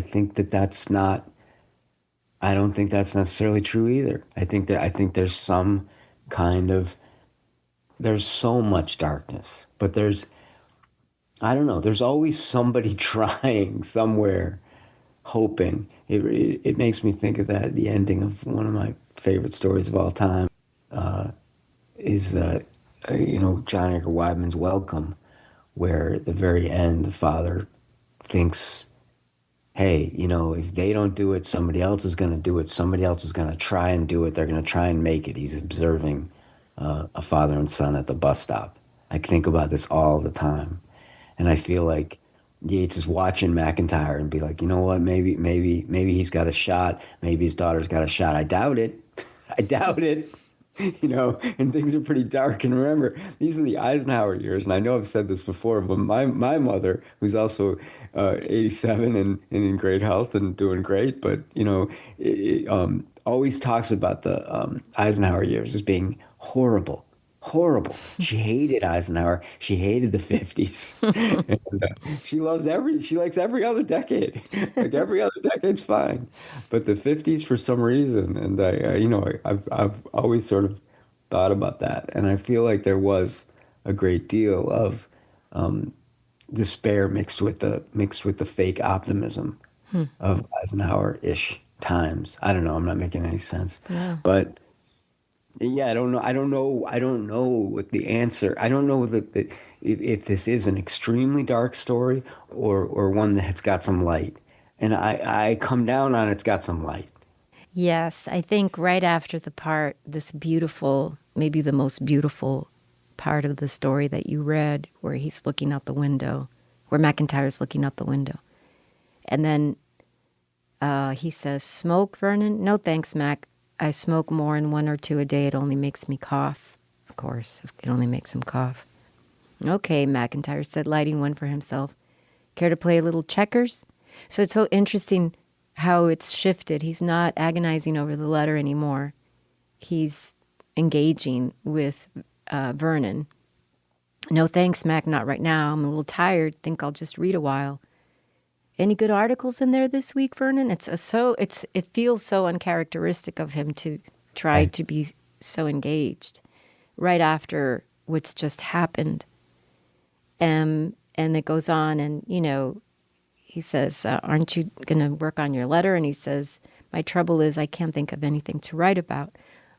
A: think that's not, I don't think that's necessarily true either. I think there's some kind of, there's so much darkness, but I don't know, there's always somebody trying somewhere, hoping. It makes me think of that, the ending of one of my favorite stories of all time, is John Edgar Wideman's Welcome, where at the very end, the father thinks, hey, if they don't do it, somebody else is going to do it. Somebody else is going to try and do it. They're going to try and make it. He's observing a father and son at the bus stop. I think about this all the time. And I feel like Yates is watching McIntyre and be like, you know what, maybe he's got a shot. Maybe his daughter's got a shot. I doubt it. I doubt it. And things are pretty dark. And remember, these are the Eisenhower years. And I know I've said this before, but my mother, who's also 87 and in great health and doing great, but always talks about the Eisenhower years as being horrible, horrible. She hated Eisenhower. She hated the 50s. And, she likes every other decade. Like every other decade's fine, but the 50s for some reason. And I've always sort of thought about that, and I feel like there was a great deal of despair mixed with the fake optimism of Eisenhower-ish times. I don't know. I'm not making any sense,
B: Yeah.
A: but yeah, I don't know. I don't know what the answer. I don't know if this is an extremely dark story or one that's got some light. And I come down on it's got some light.
B: Yes, I think right after the part, this beautiful, maybe the most beautiful part of the story that you read, where he's looking out the window, where McIntyre's looking out the window. And then he says, "Smoke, Vernon? No thanks, Mac. I smoke more than one or two a day. It only makes me cough." Of course, it only makes him cough. "Okay," McIntyre said, lighting one for himself. "Care to play a little checkers?" So it's so interesting how it's shifted. He's not agonizing over the letter anymore. He's engaging with Vernon. "No thanks, Mac, not right now. I'm a little tired. Think I'll just read a while." "Any good articles in there this week, Vernon?" It feels so uncharacteristic of him to try
A: Right.
B: to be so engaged right after what's just happened. And it goes on, and he says, "Aren't you going to work on your letter?" And he says, "My trouble is I can't think of anything to write about."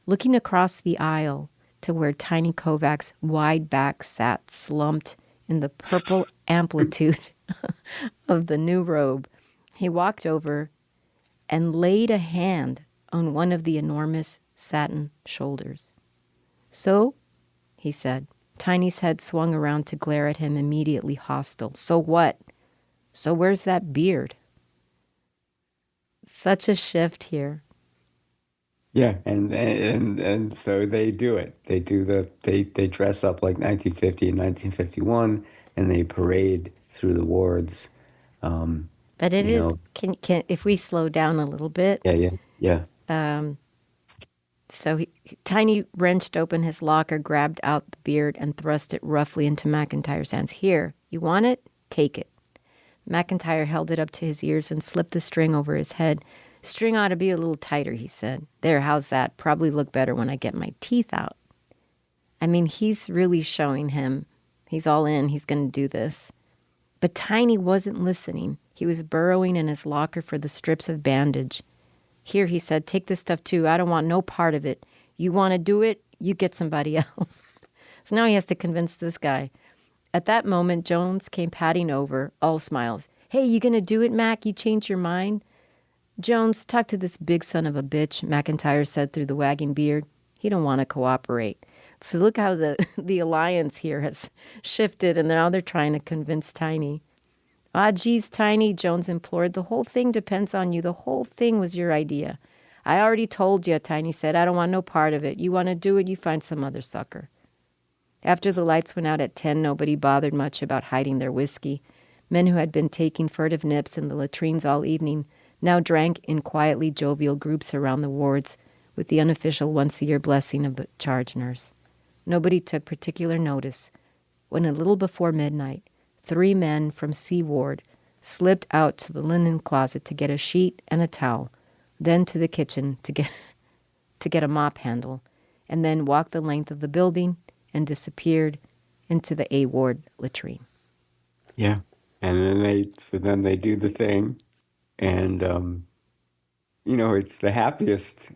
B: Looking across the aisle to where Tiny Kovac's wide back sat slumped in the purple amplitude of the new robe, he walked over and laid a hand on one of the enormous satin shoulders. "So," he said. Tiny's head swung around to glare at him, immediately hostile. "So what? So where's that beard?" Such a shift here.
A: Yeah, and so they do it. They dress up like 1950 and 1951, and they parade through the wards. Um,
B: But it
A: you
B: is,
A: know,
B: can if we slow down a little bit.
A: yeah, yeah, yeah,
B: So Tiny wrenched open his locker, grabbed out the beard, and thrust it roughly into McIntyre's hands. "Here, you want it? Take it." McIntyre held it up to his ears and slipped the string over his head. "String ought to be a little tighter," he said. "There, how's that? Probably look better when I get my teeth out." I mean, he's really showing him. He's all in. He's going to do this. But Tiny wasn't listening. He was burrowing in his locker for the strips of bandage. "Here," he said, "take this stuff too. I don't want no part of it. You want to do it? You get somebody else." So now he has to convince this guy. At that moment, Jones came padding over, all smiles. "Hey, you going to do it, Mac? You changed your mind?" "Jones, talk to this big son of a bitch," McIntyre said through the wagging beard. "He don't want to cooperate." So look how the alliance here has shifted, and now they're trying to convince Tiny. "Ah, geez, Tiny," Jones implored. "The whole thing depends on you. The whole thing was your idea." "I already told you," Tiny said. "I don't want no part of it. You want to do it, you find some other sucker." After the lights went out at 10, nobody bothered much about hiding their whiskey. Men who had been taking furtive nips in the latrines all evening now drank in quietly jovial groups around the wards with the unofficial once-a-year blessing of the charge nurse. Nobody took particular notice when, a little before midnight, 3 men from C Ward slipped out to the linen closet to get a sheet and a towel, then to the kitchen to get a mop handle, and then walked the length of the building and disappeared into the A Ward latrine.
A: yeah. And then they do the thing, and it's the happiest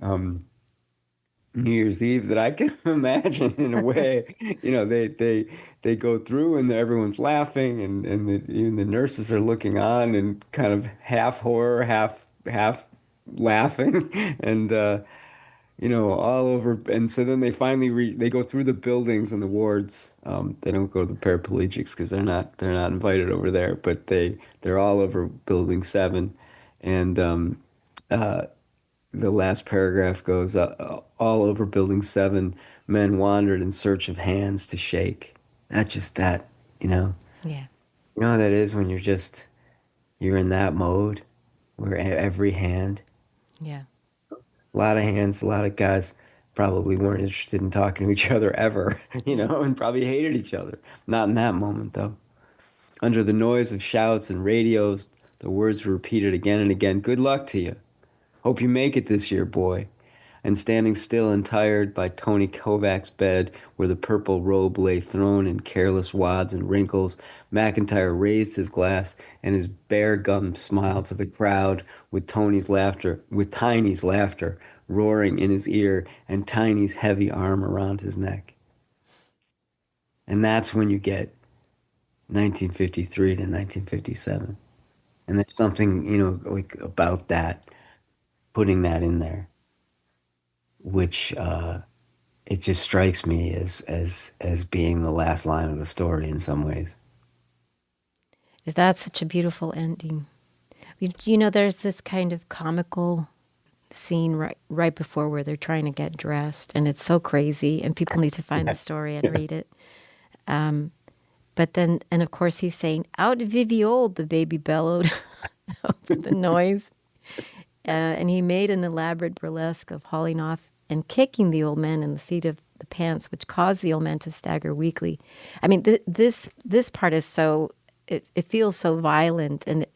A: New Year's Eve that I can imagine in a way. They go through and everyone's laughing, and even the nurses are looking on and kind of half horror, half laughing, and all over. And so then they finally they go through the buildings and the wards. They don't go to the paraplegics because they're not invited over there, but they're all over building 7. And uh, the last paragraph goes, all over building 7, men wandered in search of hands to shake. Not just that, you know.
B: Yeah.
A: You know how that is when you're in that mode where every hand,
B: Yeah.
A: a lot of hands, a lot of guys probably weren't interested in talking to each other ever,
B: Yeah.
A: and probably hated each other. Not in that moment, though. Under the noise of shouts and radios, the words were repeated again and again. Good luck to you. Hope you make it this year, boy. And standing still and tired by Tony Kovac's bed, where the purple robe lay thrown in careless wads and wrinkles, McIntyre raised his glass and his bare gum smile to the crowd with Tiny's laughter roaring in his ear and Tiny's heavy arm around his neck. And that's when you get 1953 to 1957. And there's something, like about that, putting that in there, which it just strikes me as being the last line of the story in some ways.
B: That's such a beautiful ending. There's this kind of comical scene right before where they're trying to get dressed, and it's so crazy, and people need to find the story and read it. But then, and of course, he's saying, "Out Viviold," the baby bellowed over the noise. And he made an elaborate burlesque of hauling off and kicking the old man in the seat of the pants, which caused the old man to stagger weakly. I mean, this part is so, it feels so violent, and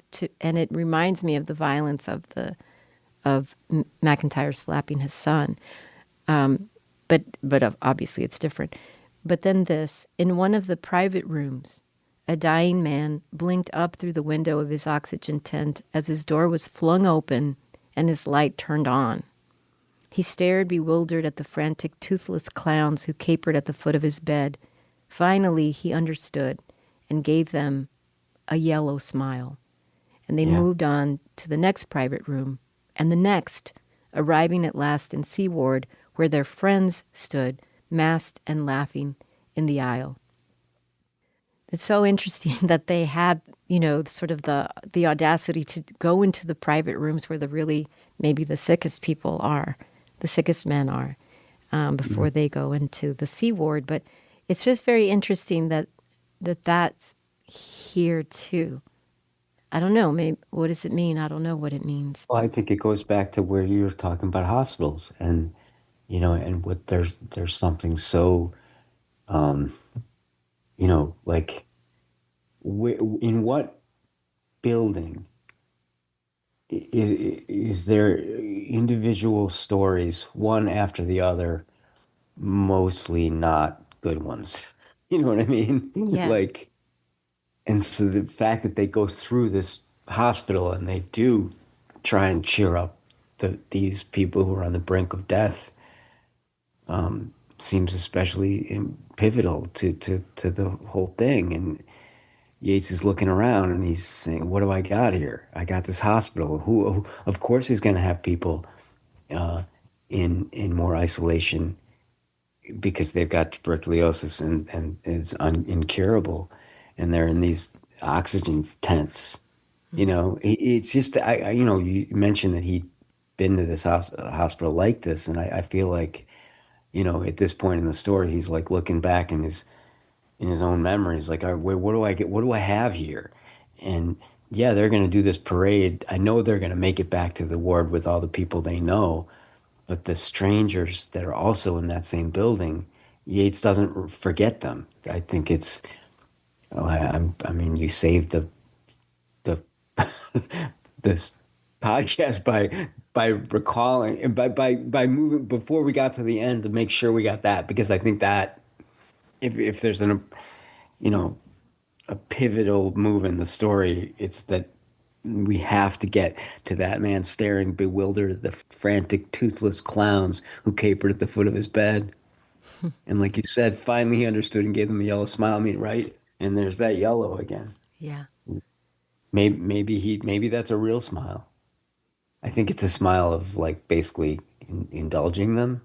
B: it reminds me of the violence of McIntyre slapping his son. But obviously it's different. But then this, in one of the private rooms, a dying man blinked up through the window of his oxygen tent as his door was flung open and his light turned on. He stared bewildered at the frantic, toothless clowns who capered at the foot of his bed. Finally, he understood and gave them a yellow smile. And they moved on to the next private room and the next, arriving at last in C Ward, where their friends stood, masked and laughing, in the aisle. It's so interesting that they had, sort of the audacity to go into the private rooms where maybe the sickest people are, the sickest men are, before they go into the C Ward. But it's just very interesting that's here too. I don't know. Maybe, what does it mean? I don't know what it means.
A: Well, I think it goes back to where you were talking about hospitals, and what there's something so, um, like, in what building is there individual stories, one after the other, mostly not good ones? You know what I mean?
B: Yeah.
A: Like, and so the fact that they go through this hospital and they do try and cheer up these people who are on the brink of death, seems especially pivotal to the whole thing. And Yates is looking around and he's saying, "What do I got here? I got this hospital. Who of course, is going to have people uh, in more isolation because they've got tuberculosis and it's incurable, and they're in these oxygen tents." It's just you mentioned that he'd been to this hospital like this, and I feel like at this point in the story, he's like looking back in his own memories, like, all right, what do I get? What do I have here? And yeah, they're going to do this parade. I know they're going to make it back to the ward with all the people they know, but the strangers that are also in that same building, Yates doesn't forget them. I think it's, I mean, you saved the this podcast by recalling by moving before we got to the end to make sure we got that, because I think that if there's you know a pivotal move in the story, it's that we have to get to that man staring bewildered at the frantic, toothless clowns who capered at the foot of his bed. And like you said, finally he understood and gave them a yellow smile. I mean, right? And there's that yellow again.
B: Yeah.
A: Maybe that's a real smile. I think it's a smile of, like, basically indulging them,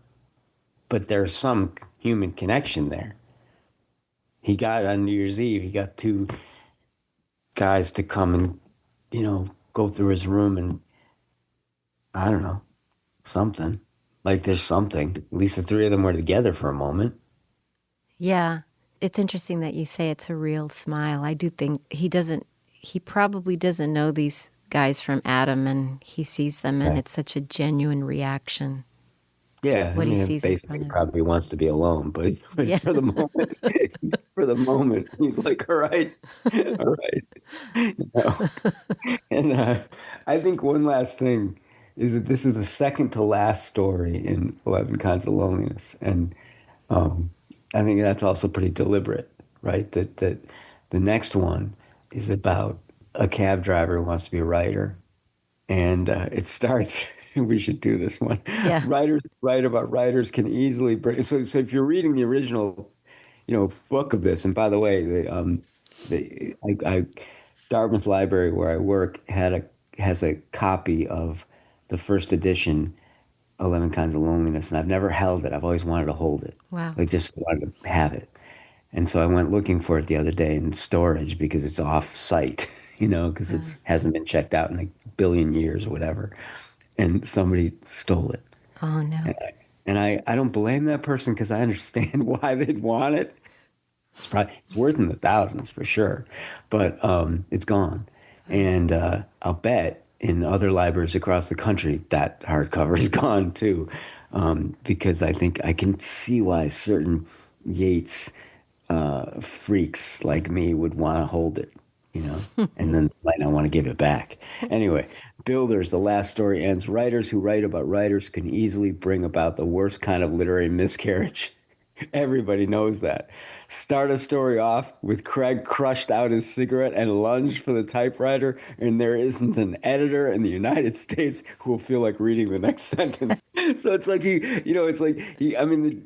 A: but there's some human connection there. He got on New Year's Eve, he got two guys to come and, go through his room and, I don't know, something. Like there's something. At least the three of them were together for a moment.
B: Yeah. It's interesting that you say it's a real smile. I do think he probably doesn't know these guys from Adam, and he sees them, and it's such a genuine reaction.
A: Yeah,
B: What he sees
A: basically
B: in front of
A: probably wants to be alone, but
B: Yeah.
A: for the moment, he's like, all right, all right. And I think one last thing is that this is the second to last story in 11 Kinds of Loneliness, and um, I think that's also pretty deliberate, right? That the next one is about a cab driver who wants to be a writer. And it starts, we should do this one.
B: Yeah.
A: Writers write about writers can easily bring. So if you're reading the original, book of this, and by the way, Dartmouth Library where I work has a copy of the first edition, 11 Kinds of Loneliness, and I've never held it. I've always wanted to hold it.
B: Wow.
A: Like just wanted to have it. And so I went looking for it the other day in storage because it's off site, because it hasn't been checked out in a billion years or whatever. And somebody stole it.
B: Oh, no.
A: And I don't blame that person because I understand why they'd want it. It's worth in the thousands for sure, but it's gone. And I'll bet in other libraries across the country that hardcover is gone too, because I think I can see why certain Yates freaks like me would want to hold it, and then might not want to give it back. Anyway, Builders, the last story ends. Writers who write about writers can easily bring about the worst kind of literary miscarriage. Everybody knows that. Start a story off with Craig crushed out his cigarette and lunged for the typewriter, and there isn't an editor in the United States who will feel like reading the next sentence. So it's like the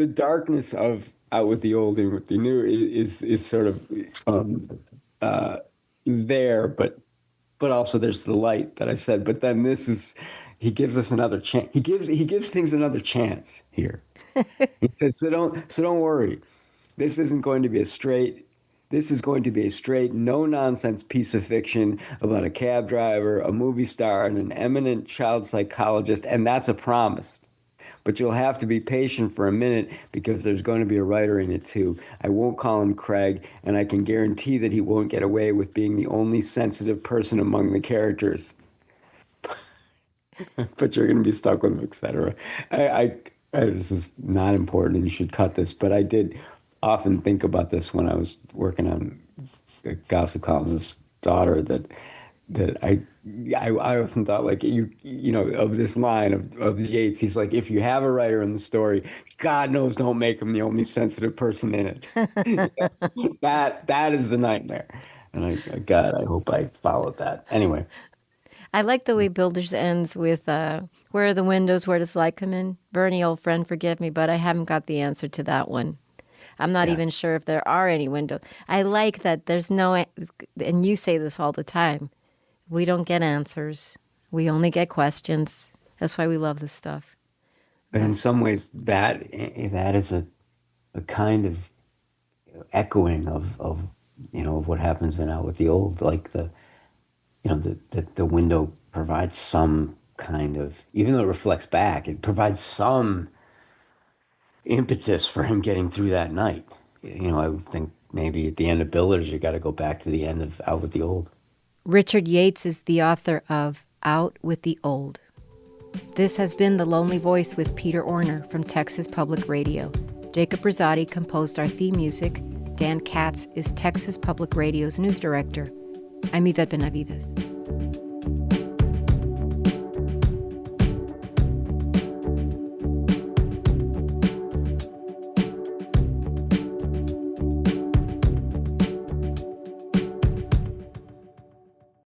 A: darkness of Out with the Old and with the New is sort of there, but also there's the light that I said. But then he gives us another chance. He gives things another chance here. He says, so don't worry. This is going to be a straight, no nonsense piece of fiction about a cab driver, a movie star, and an eminent child psychologist, and that's a promise. But you'll have to be patient for a minute because there's going to be a writer in it too. I won't call him Craig, and I can guarantee that he won't get away with being the only sensitive person among the characters. But you're going to be stuck with him, etc. This is not important, and you should cut this. But I did often think about this when I was working on a gossip columnist's daughter. That I often thought, like, of this line of Yates. He's like, if you have a writer in the story, God knows, don't make him the only sensitive person in it. That is the nightmare. And I hope I followed that. Anyway.
B: I like the way Builders ends with, where are the windows? Where does light come in? Bernie, old friend, forgive me, but I haven't got the answer to that one. I'm not even sure if there are any windows. I like that there's no, and you say this all the time, we don't get answers. We only get questions. That's why we love this stuff.
A: But in some ways, that is a kind of echoing of what happens in Out with the Old, like the window provides some kind of, even though it reflects back, it provides some impetus for him getting through that night. I would think maybe at the end of Builders, you got to go back to the end of Out with the Old.
B: Richard Yates is the author of Out with the Old. This has been The Lonely Voice with Peter Orner from Texas Public Radio. Jacob Rosati composed our theme music. Dan Katz is Texas Public Radio's news director. I'm Yvette Benavides.